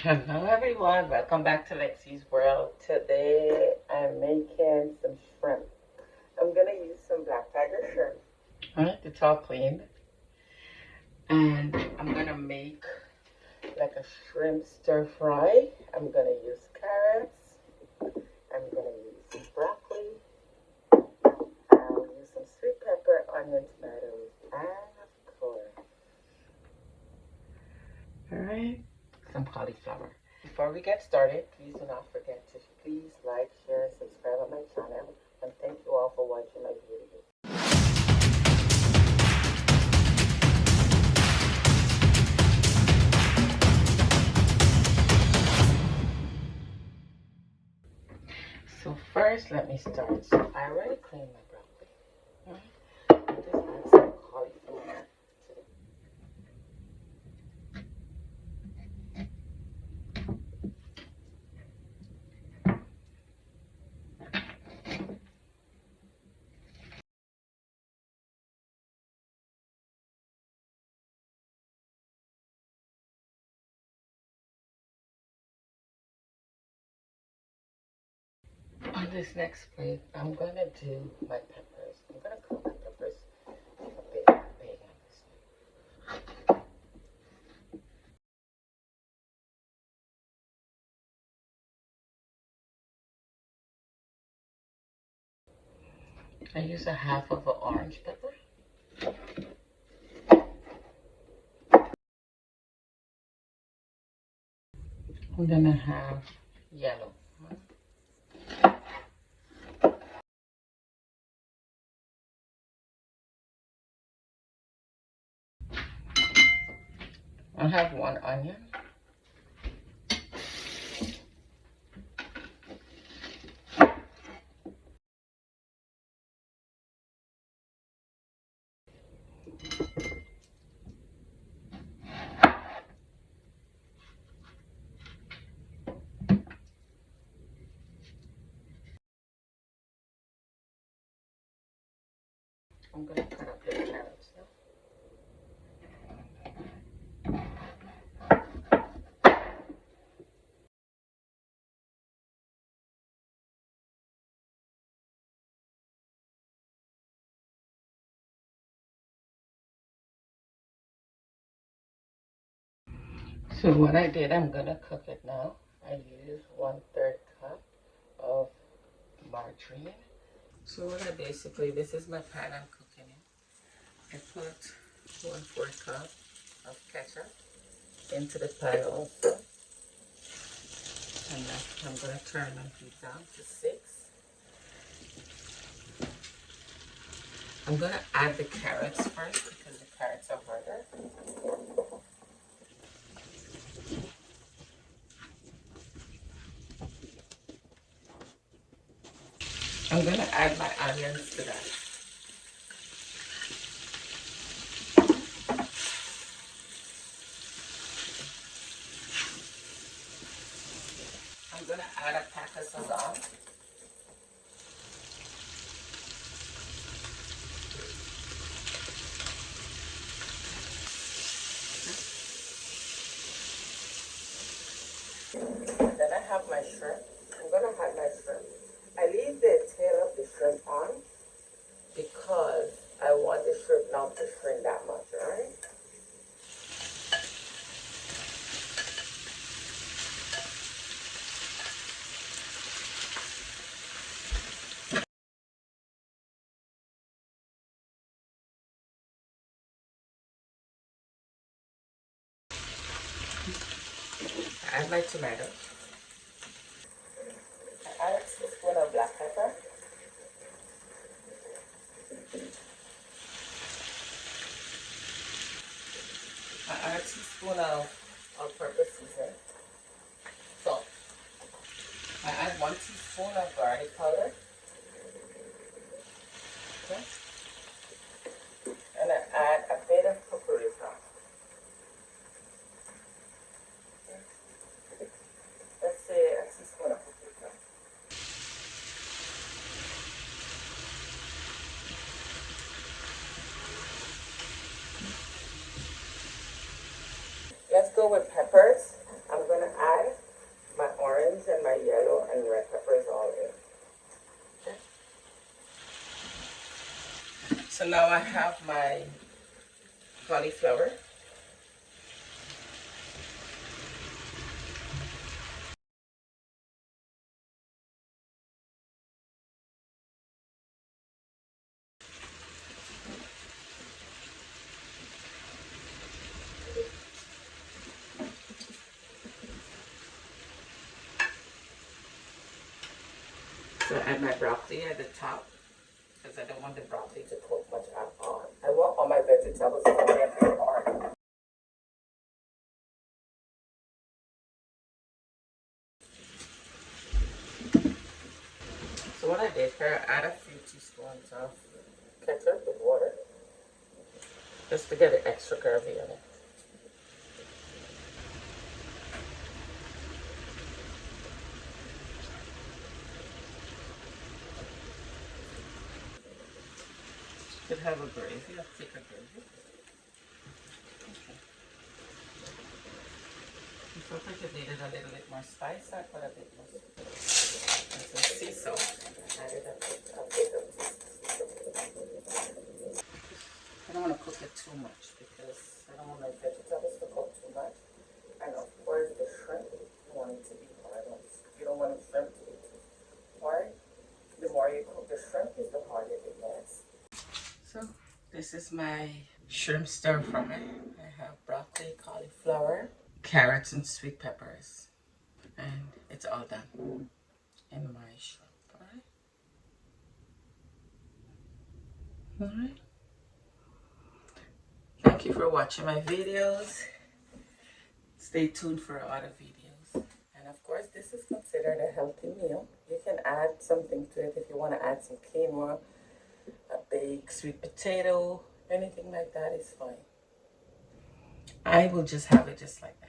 Hello everyone, welcome back to Lexi's World. Today I'm making some shrimp. I'm gonna use some black tiger shrimp. Alright, it's all cleaned. And I'm gonna make like a shrimp stir fry. I'm gonna use carrots. I'm gonna use broccoli. I'll use some sweet pepper, onion, tomatoes, and of course, alright, some cauliflower. Before we get started, please do not forget to please like, share, subscribe on my channel, and thank you all for watching my video. So first, let me start. So I already cleaned my broccoli. Alright, just add some cauliflower. On this next plate, I'm gonna do my peppers. I'm gonna cook my peppers a bit big on this one. I use a half of an orange pepper. I'm gonna have yellow. I'll have one onion. I'm gonna cut up the carrots now. So what I did, I'm gonna cook it now. I use 1/3 cup of margarine. So what I basically, this is my pan I'm cooking in. I put 1/4 cup of ketchup into the pan also. And then I'm gonna turn my heat down to 6. I'm gonna add the carrots first because the carrots are harder. I'm gonna add my onions to that. I'm gonna add a pack of Sazon. Then I have my shrimp. I'm gonna add my shrimp. I leave the tail of the shrimp on because I want the shrimp not to shrink that much, alright? I add my tomatoes. I add a teaspoon of black pepper. I add a teaspoon of all-purpose seasoning. Salt. I add 1 teaspoon of garlic powder. Okay. And I add a bit of paprika. Okay. Let's say a teaspoon of paprika. Let's go with peppers. I'm gonna add So now I have my cauliflower. So I add my broccoli at the top because I don't want the broccoli to cook much at all. I want all my vegetables to get hard. So what I did here, I add a few teaspoons of ketchup with water just to get it extra curvy on it. You could have a gravy, a thicker gravy. If I think it needed a little bit more spice, I put a bit more spice. And some sea salt. I added a bit of sea salt. I don't want to cook it too much because I don't want my vegetables to cook too much. And of course the shrimp, you want it to be hard. You don't want the shrimp to be too hard. The more you cook the shrimp, the harder it gets. So this is my shrimp stir fry. I have broccoli, cauliflower, carrots, and sweet peppers. And it's all done in my shrimp. Alright. Thank you for watching my videos. Stay tuned for other videos. And of course, this is considered a healthy meal. You can add something to it if you want to add some quinoa, a baked sweet potato, anything like that is fine. I will just have it just like that.